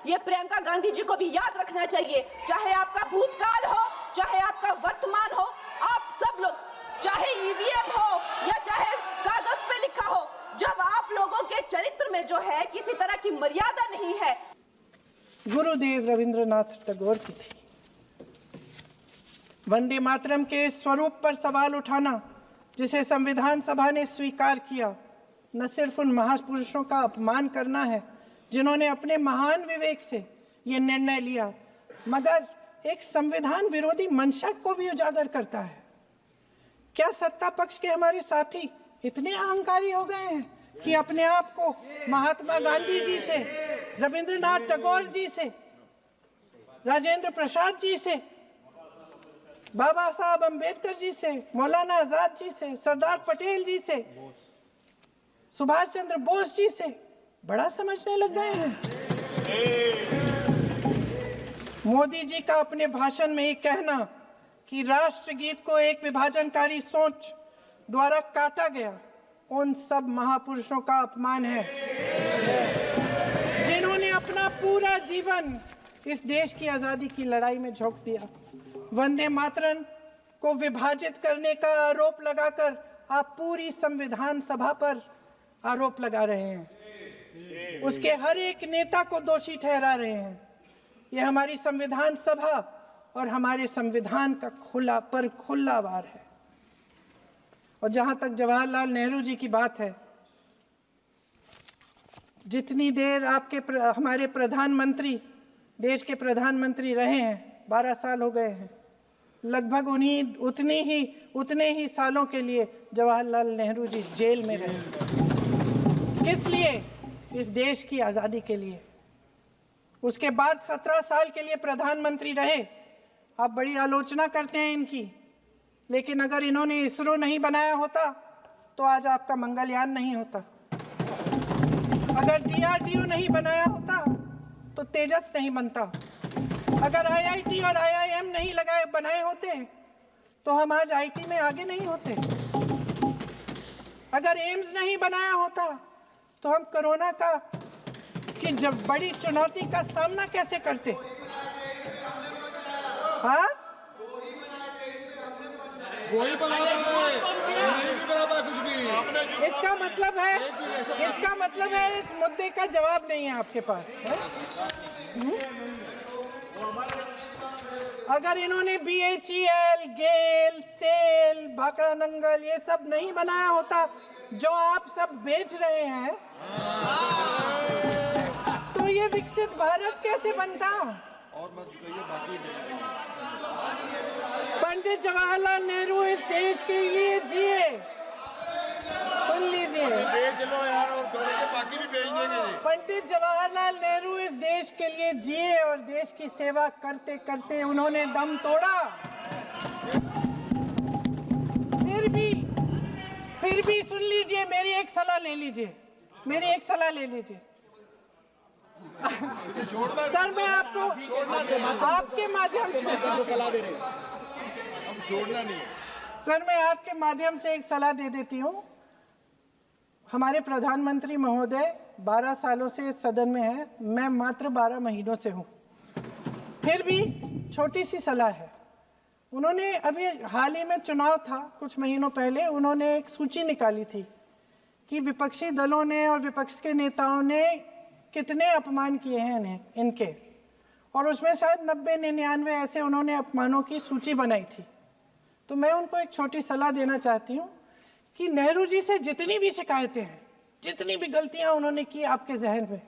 ये प्रियंका गांधी जी को भी याद रखना चाहिए। चाहे आपका भूतकाल हो, चाहे आपका वर्तमान हो, आप सब लोग, चाहे ईवीएम हो या चाहे कागज पे लिखा हो, जब आप लोगों के चरित्र में जो है किसी तरह की मर्यादा नहीं है। गुरुदेव रविंद्रनाथ टैगोर की थी। वंदे मातरम के स्वरूप पर सवाल उठाना, जिसे संविधान सभा ने स्वीकार किया, न सिर्फ उन महापुरुषों का अपमान करना है जिन्होंने अपने महान विवेक से ये निर्णय लिया, मगर एक संविधान विरोधी मंशा को भी उजागर करता है। क्या सत्ता पक्ष के हमारे साथी इतने अहंकारी हो गए हैं कि अपने आप को महात्मा गांधी जी से, रविंद्रनाथ टैगोर जी से, राजेंद्र प्रसाद जी से, बाबा साहब अंबेडकर जी से, मौलाना आजाद जी से, सरदार पटेल जी से, सुभाष चंद्र बोस जी से बड़ा समझने लग गए हैं? मोदी जी का अपने भाषण में ये कहना कि राष्ट्रगीत को एक विभाजनकारी सोच द्वारा काटा गया, उन सब महापुरुषों का अपमान है जिन्होंने अपना पूरा जीवन इस देश की आजादी की लड़ाई में झोंक दिया। वंदे मातरम को विभाजित करने का आरोप लगाकर आप पूरी संविधान सभा पर आरोप लगा रहे हैं, उसके हर एक नेता को दोषी ठहरा रहे हैं। यह हमारी संविधान सभा और हमारे संविधान का खुला वार है। और जहां तक जवाहरलाल नेहरू जी की बात है, जितनी देर हमारे प्रधानमंत्री देश के प्रधानमंत्री रहे हैं, 12 साल हो गए हैं, लगभग उतने ही सालों के लिए जवाहरलाल नेहरू जी जेल में रहे। किस लिए? इस देश की आज़ादी के लिए। उसके बाद 17 साल के लिए प्रधानमंत्री रहे। आप बड़ी आलोचना करते हैं इनकी, लेकिन अगर इन्होंने इसरो नहीं बनाया होता तो आज आपका मंगलयान नहीं होता। अगर DRDO नहीं बनाया होता तो तेजस नहीं बनता। अगर IIT और IIM नहीं बनाए होते तो हम आज IT में आगे नहीं होते। अगर एम्स नहीं बनाया होता तो हम कोरोना की जब बड़ी चुनौती का सामना कैसे करते? हाँ, वही बना कुछ भी। इसका मतलब है इस मुद्दे का जवाब नहीं है आपके पास। अगर इन्होंने BHEL, गेल, सेल, भाखड़ा नंगल ये सब नहीं बनाया होता जो आप सब बेच रहे हैं, तो ये विकसित भारत कैसे बनता? और मत कहिए बाकी। पंडित जवाहरलाल नेहरू इस देश के लिए जिए। सुन लीजिए, बेच लो यार, और बाकी भी बेच देंगे। पंडित जवाहरलाल नेहरू इस देश के लिए जिए और देश की सेवा करते करते उन्होंने दम तोड़ा। फिर भी सुन लीजिए, मेरी एक सलाह ले लीजिए। सर, मैं आपके माध्यम से सलाह दे रहे हैं, हम छोड़ना नहीं। सर, मैं आपके माध्यम से एक सलाह दे देती हूँ। हमारे प्रधानमंत्री महोदय 12 सालों से इस सदन में हैं, मैं मात्र 12 महीनों से हूँ। फिर भी छोटी सी सलाह है। उन्होंने अभी हाल ही में चुनाव था, कुछ महीनों पहले उन्होंने एक सूची निकाली थी कि विपक्षी दलों ने और विपक्ष के नेताओं ने कितने अपमान किए हैं इनके, और उसमें शायद 90-99 ऐसे उन्होंने अपमानों की सूची बनाई थी। तो मैं उनको एक छोटी सलाह देना चाहती हूँ कि नेहरू जी से जितनी भी शिकायतें हैं, जितनी भी गलतियाँ उन्होंने की आपके जहन में,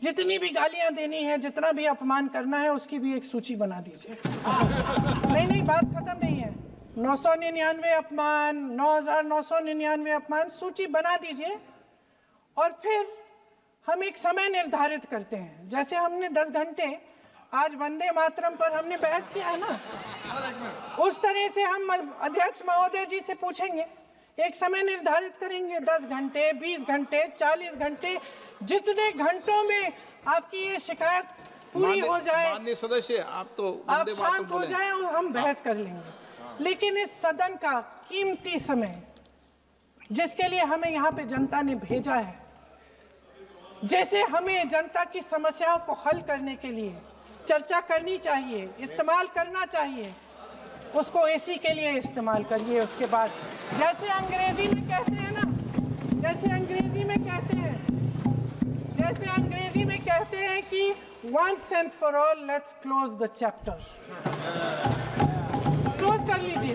जितनी भी गालियाँ देनी है, जितना भी अपमान करना है, उसकी भी एक सूची बना दीजिए। नहीं, बात खत्म नहीं है। 999 अपमान, 9,999 अपमान, सूची बना दीजिए और फिर हम एक समय निर्धारित करते हैं। जैसे हमने 10 घंटे आज वंदे मातरम पर हमने बहस किया है ना, उस तरह से हम अध्यक्ष महोदय जी से पूछेंगे, एक समय निर्धारित करेंगे, 10 घंटे, 20 घंटे, 40 घंटे, जितने घंटों में आपकी ये शिकायत पूरी हो जाए, माननीय सदस्य, आप शांत हो जाए और हम बहस कर लेंगे। लेकिन इस सदन का कीमती समय, जिसके लिए हमें यहाँ पे जनता ने भेजा है, जैसे हमें जनता की समस्याओं को हल करने के लिए चर्चा करनी चाहिए, इस्तेमाल करना चाहिए, उसको एसी के लिए इस्तेमाल करिए। उसके बाद जैसे अंग्रेजी में कहते हैं ना, जैसे अंग्रेजी में कहते हैं कि once and for all let's close the chapter, close कर लीजिए।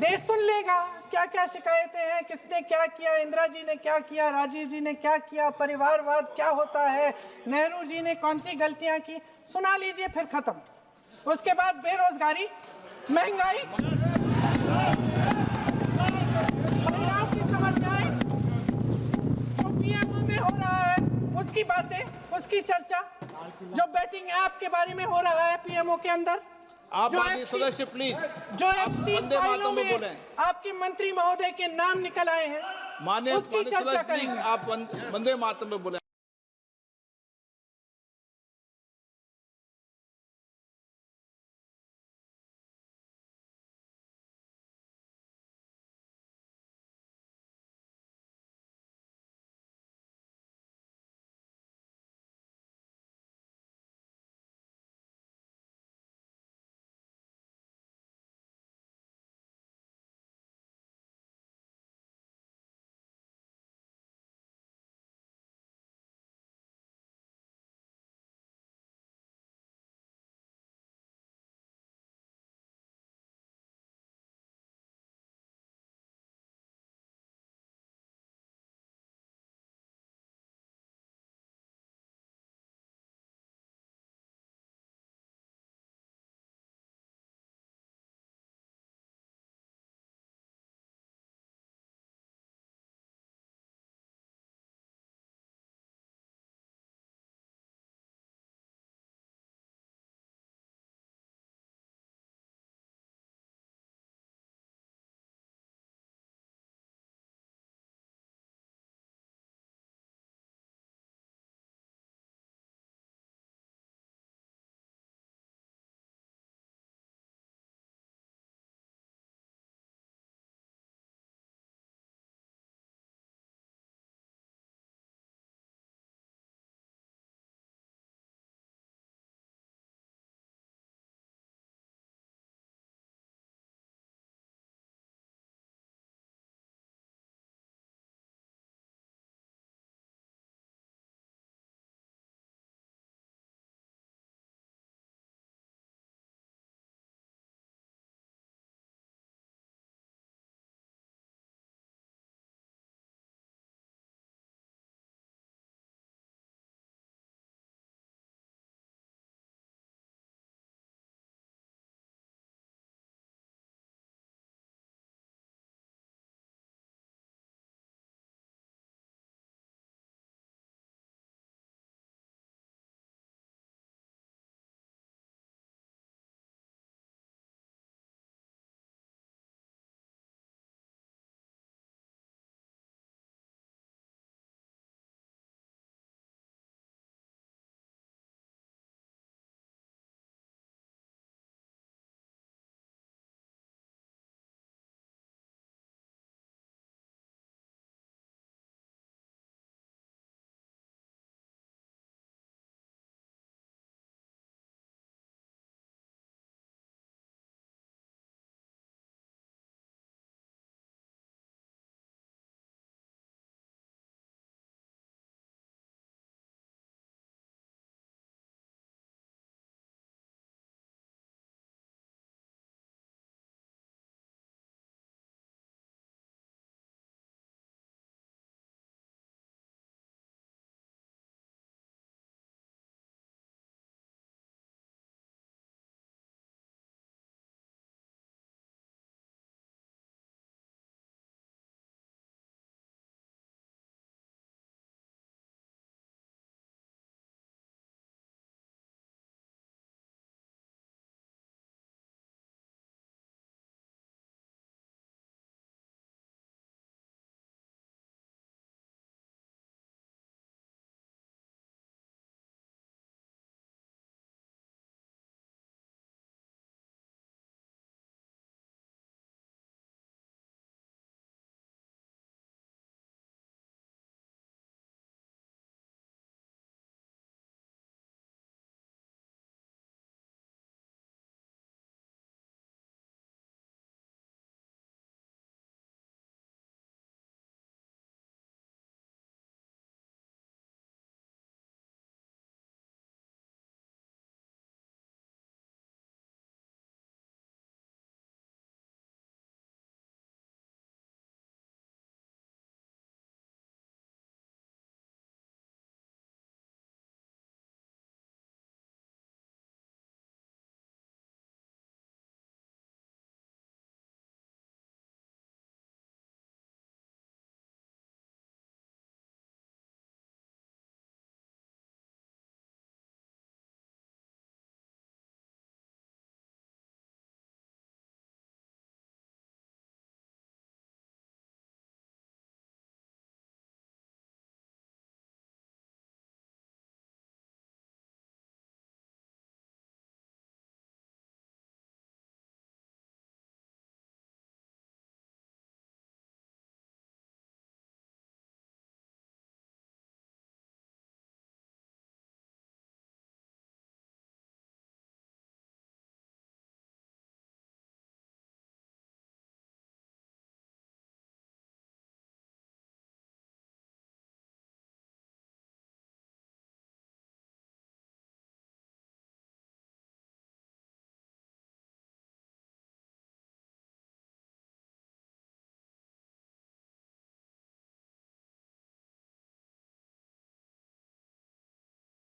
देश सुन लेगा क्या क्या शिकायतें हैं, किसने क्या किया, इंदिरा जी ने क्या किया, राजीव जी ने क्या किया, परिवारवाद क्या होता है, नेहरू जी ने कौन सी गलतियां की, सुना लीजिए, फिर खत्म। उसके बाद बेरोजगारी, महंगाई, महिलाओं की समस्याएं, जो पीएमओ में हो रहा है उसकी बातें, उसकी चर्चा, जो बेटिंग ऐप के बारे में हो रहा है पीएमओ के अंदर, आप जो माननीय सदस्य प्लीज जो एफस्टीन वंदे फाइलों मातरम में में बोलें। आपके मंत्री महोदय के नाम निकल आए हैं, माननीय उसकी चर्चा सदस्य प्लीज करेंगे। आप वंदे मातरम में बोले।